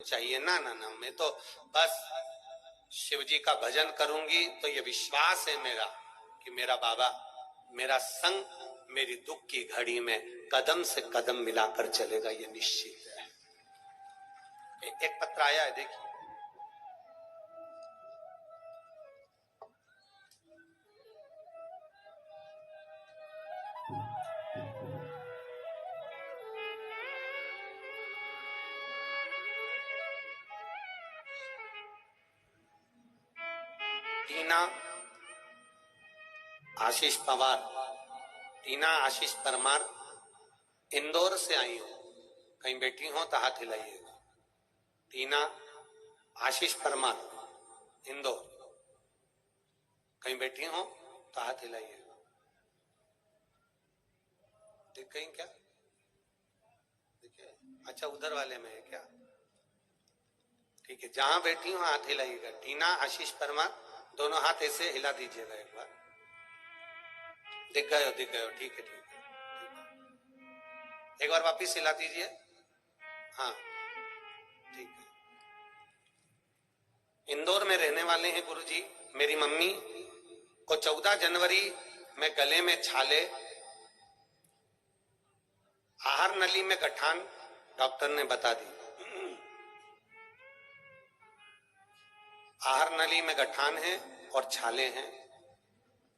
चाहिए। ना ना ना, मैं तो बस शिव जी का भजन करूंगी तो ये विश्वास है मेरा कि मेरा बाबा मेरा संग मेरी दुख की घड़ी में कदम से कदम मिलाकर चलेगा, ये निश्चित है। एक पत्र आया है, देखिए। टीना आशीष पवार, टीना आशीष परमार, इंदौर से आई हो, कहीं बैठी हो तो हाथ हिलाइएगा। टीना आशीष परमार, इंदौर, कहीं बैठी हो तो हाथ हिलाइएगा। देख कहीं क्या देखिए, अच्छा उधर वाले में है क्या? ठीक है, जहां बैठी हो हाथ हिलाइएगा। टीना आशीष परमार, दोनों हाथ ऐसे हिला दीजिएगा एक बार। दिख गए हो, दिख गए हो, ठीक है, ठीक है, ठीक है। एक बार वापिस हिला दीजिए। हाँ ठीक है। इंदौर में रहने वाले हैं गुरुजी। मेरी मम्मी को 14 जनवरी में गले में छाले, आहार नली में गठान डॉक्टर ने बता दी। आहार नली में गठान है और छाले हैं,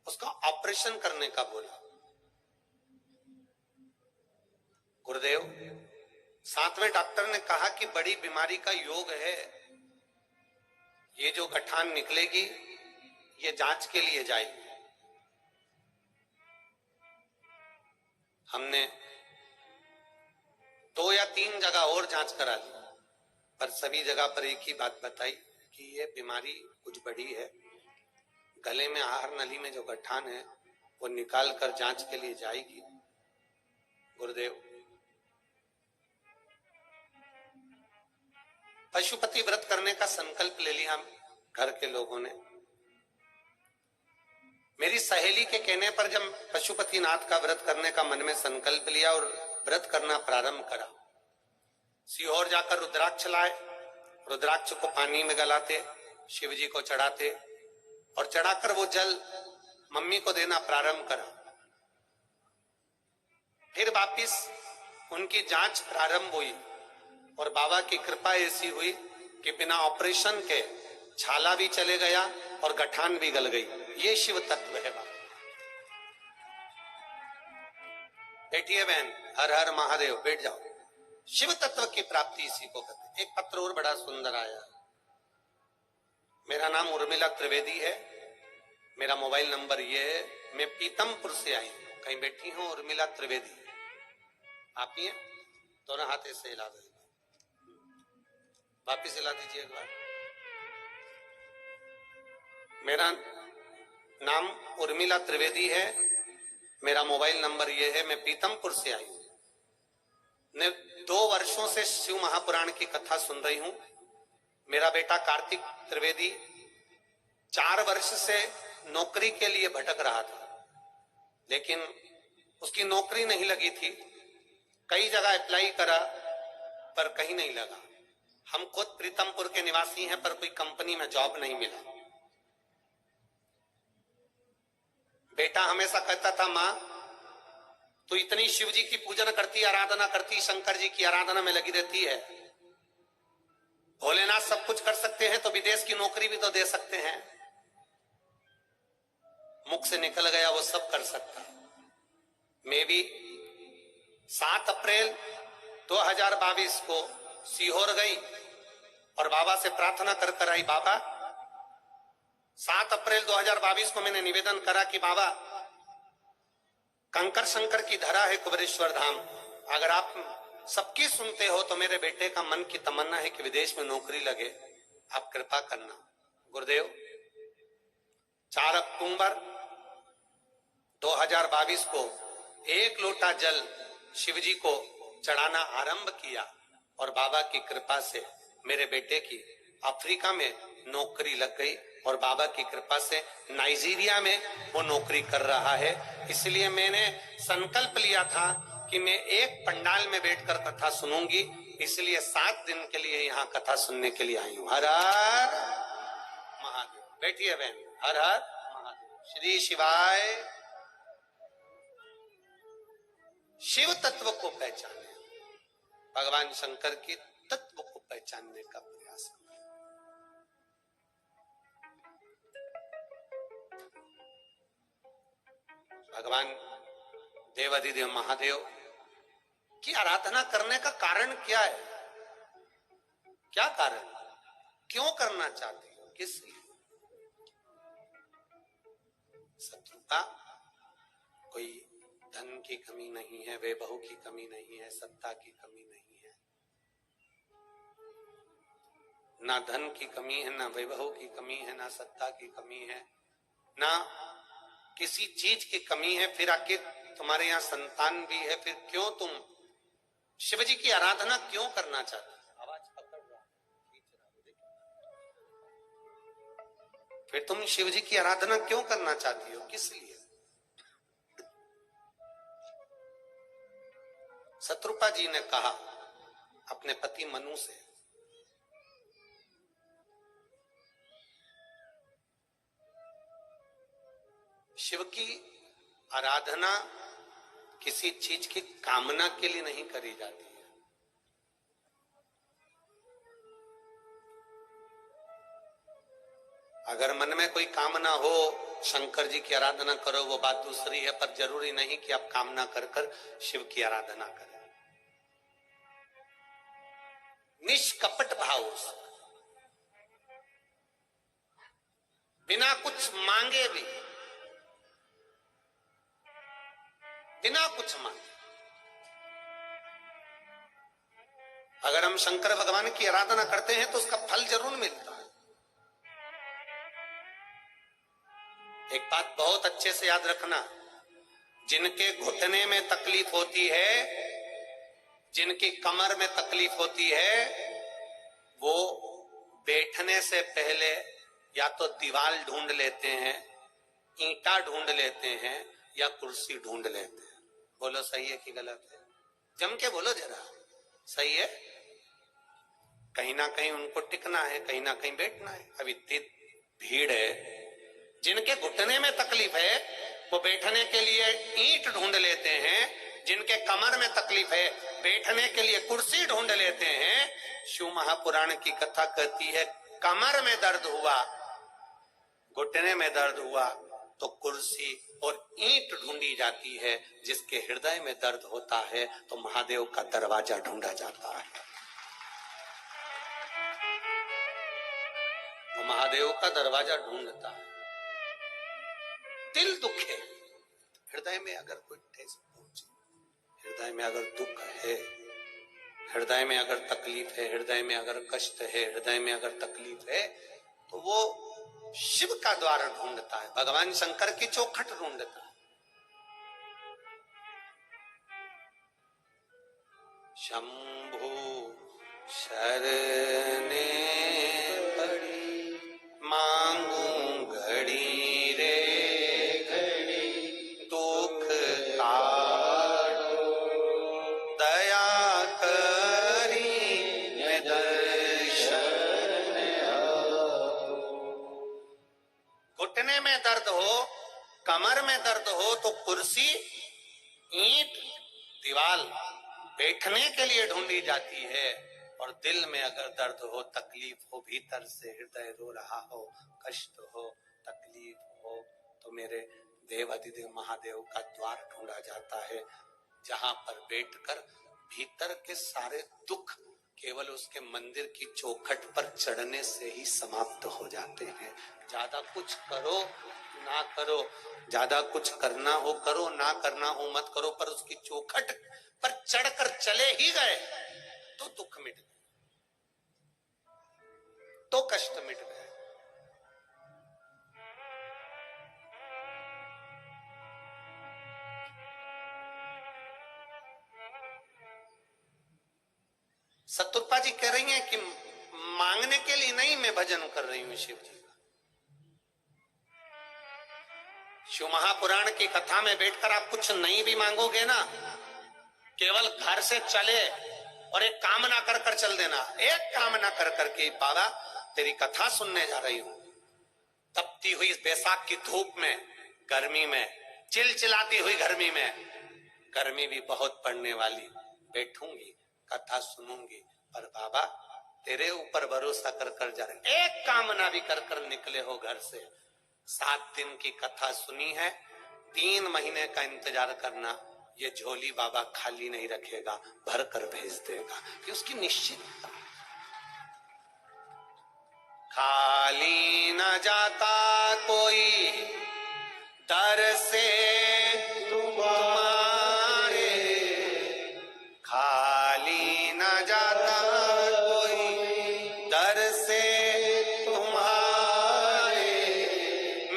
उसका ऑपरेशन करने का बोला गुरुदेव। साथ में डॉक्टर ने कहा कि बड़ी बीमारी का योग है, ये जो गठान निकलेगी ये जांच के लिए जाएगी। हमने 2 या 3 जगह और जांच करा ली, पर सभी जगह पर एक ही बात बताई कि ये बीमारी कुछ बड़ी है। गले में आहार नली में जो गठान है वो निकाल कर जांच के लिए जाएगी। गुरुदेव, पशुपति व्रत करने का संकल्प ले लिया घर के लोगों ने। मेरी सहेली के कहने पर जब पशुपतिनाथ का व्रत करने का मन में संकल्प लिया और व्रत करना प्रारंभ करा, सीहोर जाकर रुद्राक्ष लाए, रुद्राक्ष को पानी में गलाते, शिव जी को चढ़ाते और चढ़ाकर वो जल मम्मी को देना प्रारंभ करा। फिर वापिस उनकी जांच प्रारंभ हुई और बाबा की कृपा ऐसी हुई कि बिना ऑपरेशन के छाला भी चले गया और गठान भी गल गई। ये शिव तत्व है बाबा। बैठिए बहन, हर हर महादेव, बैठ जाओ। शिव तत्व की प्राप्ति इसी को कहते। एक पत्र और बड़ा सुंदर आया। मेरा नाम उर्मिला त्रिवेदी है, मेरा मोबाइल नंबर ये है, मैं पीतमपुर से आई हूं। कहीं बैठी हूं उर्मिला त्रिवेदी, आप ही हैं? दोनों हाथ ऐसे हिला दो, वापिस हिला दीजिए एक बार। मेरा नाम उर्मिला त्रिवेदी है, मेरा मोबाइल नंबर ये है, मैं पीतमपुर से आई हूं। मैं 2 वर्षों से शिव महापुराण की कथा सुन रही हूं। मेरा बेटा कार्तिक त्रिवेदी 4 वर्ष से नौकरी के लिए भटक रहा था, लेकिन उसकी नौकरी नहीं लगी थी। कई जगह अप्लाई करा पर कहीं नहीं लगा। हम खुद प्रीतमपुर के निवासी हैं, पर कोई कंपनी में जॉब नहीं मिला। बेटा हमेशा कहता था, मां तू इतनी शिव जी की पूजन करती, आराधना करती, शंकर जी की आराधना में लगी रहती है, भोलेनाथ सब कुछ कर सकते हैं तो विदेश की नौकरी भी तो दे सकते हैं। मुख से निकल गया वो सब कर सकता। मैं भी 7 अप्रैल 2022 को सीहोर गई और बाबा से प्रार्थना कर कर आई। बाबा 7 अप्रैल 2022 को मैंने निवेदन करा कि बाबा कंकर शंकर की धरा है कुबेरेश्वर धाम, अगर आप सबकी सुनते हो तो मेरे बेटे का मन की तमन्ना है कि विदेश में नौकरी लगे, आप कृपा करना। गुरुदेव 4 अक्टूबर 2022 को 1 लोटा जल शिवजी को चढ़ाना आरंभ किया और बाबा की कृपा से मेरे बेटे की अफ्रीका में नौकरी लग गई और बाबा की कृपा से नाइजीरिया में वो नौकरी कर रहा है। इसलिए मैंने संकल्प लिया था कि मैं एक पंडाल में बैठकर कथा सुनूंगी, इसलिए 7 दिन के लिए यहाँ कथा सुनने के लिए आई हूं। हर हर महादेव। बैठिए बहन। हर हर महादेव। श्री शिवाय। शिव तत्व को पहचाने, भगवान शंकर के तत्व को पहचानने का प्रयास करें। भगवान देवाधिदेव महादेव की आराधना करने का कारण क्या है? क्या कारण, क्यों करना चाहती हो, किस लिए? शत्रु का कोई धन की कमी नहीं है, वैभव की कमी नहीं है, सत्ता की कमी नहीं है, ना धन की कमी है, ना वैभव की कमी है, ना सत्ता की कमी है, ना किसी चीज की कमी है। फिर आखिर तुम्हारे यहाँ संतान भी है, फिर क्यों तुम शिव जी की आराधना क्यों करना चाहते हो? आवाज पकड़ रहा, फिर तुम शिव जी की आराधना क्यों करना चाहती हो, किस लिए? शत्रुपा जी ने कहा अपने पति मनु से, शिव की आराधना किसी चीज की कामना के लिए नहीं करी जाती है। अगर मन में कोई कामना हो, शंकर जी की आराधना करो, वो बात दूसरी है, पर जरूरी नहीं कि आप कामना कर कर शिव की आराधना करें। निष्कपट भाव से, बिना कुछ मांगे भी, बिना कुछ मांगे अगर हम शंकर भगवान की आराधना करते हैं तो उसका फल जरूर मिलता है। एक बात बहुत अच्छे से याद रखना, जिनके घुटने में तकलीफ होती है, जिनकी कमर में तकलीफ होती है, वो बैठने से पहले या तो दीवार ढूंढ लेते हैं, ईंटा ढूंढ लेते हैं, या कुर्सी ढूंढ लेते हैं। बोलो सही है कि गलत है? जम के बोलो जरा, सही है? कहीं ना कहीं उनको टिकना है, कहीं ना कहीं बैठना है। अब इतनी भीड़ है, जिनके घुटने में तकलीफ है वो बैठने के लिए ईंट ढूंढ लेते हैं, जिनके कमर में तकलीफ है बैठने के लिए कुर्सी ढूंढ लेते हैं। शिव महापुराण की कथा कहती है, कमर में दर्द हुआ, घुटने में दर्द हुआ तो कुर्सी और ईंट ढूंढी जाती है। जिसके हृदय में दर्द होता है तो महादेव का दरवाजा ढूंढा जाता है। तो महादेव का दरवाजा ढूंढता है। दिल दुखे, हृदय में अगर कोई ठेस पहुंचे, हृदय में अगर दुख है, हृदय में अगर तकलीफ है, हृदय में अगर कष्ट है, हृदय में अगर तकलीफ है, तो वो शिव का द्वार ढूंढता है, भगवान शंकर की चौखट ढूंढता है। शंभु शरणे पड़ी, मांगू घड़ी रे घड़ी, दुख काटो दया करी दर्शन आपो। घुटने में दर्द हो, कमर में दर्द हो तो कुर्सी, ईंट, दीवार बैठने के लिए ढूंढी जाती है। और दिल में अगर दर्द हो, तकलीफ हो, भीतर से हृदय रो रहा हो, कष्ट हो, तकलीफ हो, तो मेरे देवाधिदेव महादेव का द्वार ढूंढा जाता है, जहां पर बैठकर भीतर के सारे दुख केवल उसके मंदिर की चौखट पर चढ़ने से ही समाप्त हो जाते हैं। ज्यादा कुछ करो ना करो, ज्यादा कुछ करना हो करो, ना करना हो मत करो, पर उसकी चौखट पर चढ़कर चले ही गए तो दुख मिट गए, तो कष्ट मिट गए। शत्रुपा जी कह रही हैं कि मांगने के लिए नहीं मैं भजन कर रही हूं शिव जी का। शिव महापुराण की कथा में बैठकर आप कुछ नहीं भी मांगोगे ना, केवल घर से चले और एक कामना कर कर चल देना, एक कामना कर करके बाबा तेरी कथा सुनने जा रही हूं। तपती हुई बैसाख की धूप में, गर्मी में, चिलचिलाती हुई गर्मी में, गर्मी भी बहुत पड़ने वाली, बैठूंगी कथा सुनूंगी, पर बाबा तेरे ऊपर भरोसा कर कर जा रहे, एक कामना भी कर कर निकले हो घर से। 7 दिन की कथा सुनी है, 3 महीने का इंतजार करना, ये झोली बाबा खाली नहीं रखेगा, भर कर भेज देगा, कि उसकी निश्चितता। खाली न जाता कोई दर से तुम्हारे, खाली न जाता कोई दर से तुम्हारे,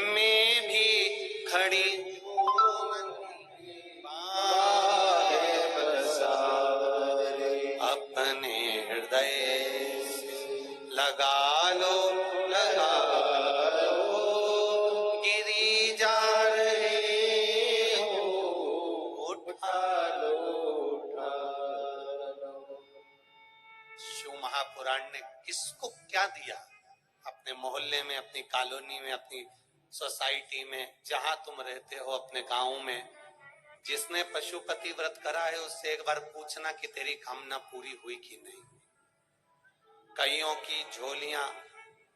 मैं भी खड़ी अपने हृदय लगा लो, लगा लो, गिरी जा रहे हो, उठा लो, उठा लो। शिव महापुराण ने किसको क्या दिया? अपने मोहल्ले में, अपनी कॉलोनी में, अपनी सोसाइटी में, जहां तुम रहते हो, अपने गांव में, जिसने पशुपति व्रत करा है उससे एक बार पूछना कि तेरी कामना पूरी हुई कि नहीं। कईयों की झोलियां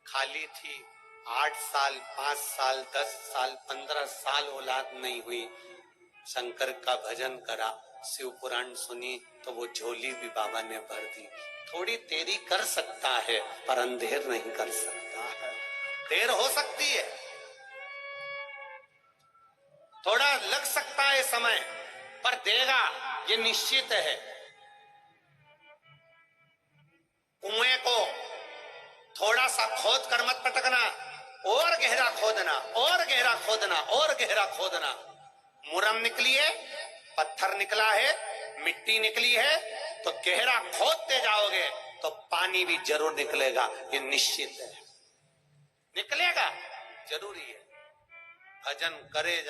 खाली थी, 8 साल, 5 साल, 10 साल, 15 साल औलाद नहीं हुई, शंकर का भजन करा, शिव पुराण सुनी, तो वो झोली भी बाबा ने भर दी। थोड़ी देरी कर सकता है पर अंधेर नहीं कर सकता है। देर हो सकती है, थोड़ा लग सकता है समय, पर देगा, ये निश्चित है। कुएं को थोड़ा सा खोद कर मत पटकना, और गहरा खोदना, और गहरा खोदना, और गहरा खोदना। मुरम निकली है, पत्थर निकला है, मिट्टी निकली है, तो गहरा खोदते जाओगे तो पानी भी जरूर निकलेगा, ये निश्चित है, निकलेगा, जरूरी है। भजन करे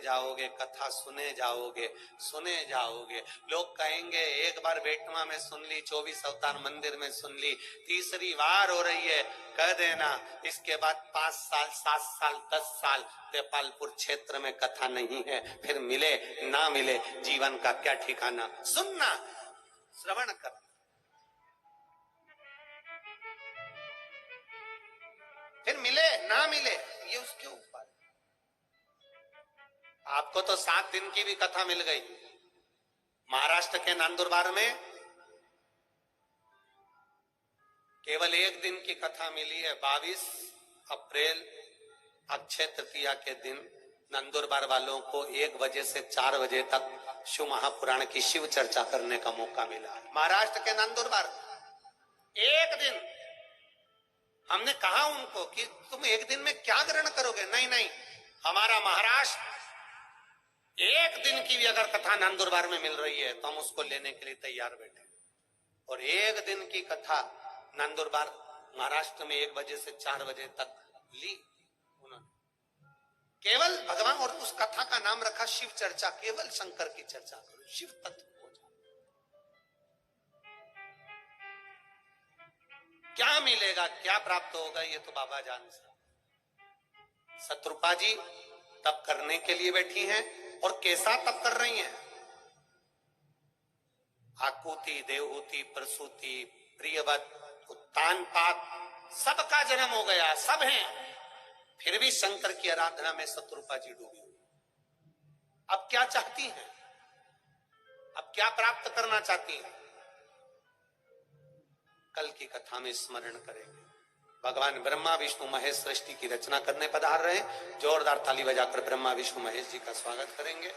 जाओगे, कथा सुने जाओगे, सुने जाओगे। लोग कहेंगे एक बार बेटवा में सुन ली, 24 अवतार मंदिर में सुन ली, तीसरी बार हो रही है, कह देना इसके बाद 5 साल, 7 साल, 10 साल देपालपुर क्षेत्र में कथा नहीं है, फिर मिले ना मिले, जीवन का क्या ठिकाना। सुनना, श्रवण करना, फिर मिले ना मिले, ये उसके ऊपर। आपको तो 7 दिन की भी कथा मिल गई। महाराष्ट्र के नंदुरबार में केवल 1 दिन की कथा मिली है। 22 अप्रैल अक्षय तृतीया के दिन नंदुरबार वालों को 1 बजे से 4 बजे तक शिव महापुराण की शिव चर्चा करने का मौका मिला। महाराष्ट्र के नंदुरबार 1 दिन। हमने कहा उनको कि तुम 1 दिन में क्या ग्रहण करोगे? नहीं नहीं, हमारा महाराष्ट्र 1 दिन की भी अगर कथा नंदुरबार में मिल रही है तो हम उसको लेने के लिए तैयार बैठे। और 1 दिन की कथा नंदुरबार महाराष्ट्र में 1 बजे से 4 बजे तक ली उन्होंने। केवल भगवान, और उस कथा का नाम रखा शिव चर्चा, केवल शंकर की चर्चा करो, शिव तत्व हो जाए। क्या मिलेगा, क्या प्राप्त होगा, ये तो बाबा जान सकते। शत्रुपा जी तप करने के लिए बैठी हैं, और कैसा तप कर रही हैं? आकुति, देवहूति, प्रसूति, प्रियवत, उत्तान पात, सबका जन्म हो गया, सब हैं, फिर भी शंकर की आराधना में शत्रुपा जी डूबी हुई। अब क्या चाहती हैं? अब क्या प्राप्त करना चाहती हैं? कल की कथा में स्मरण करेंगे। भगवान ब्रह्मा विष्णु महेश सृष्टि की रचना करने पधार रहे हैं। जोरदार ताली बजाकर ब्रह्मा विष्णु महेश जी का स्वागत करेंगे।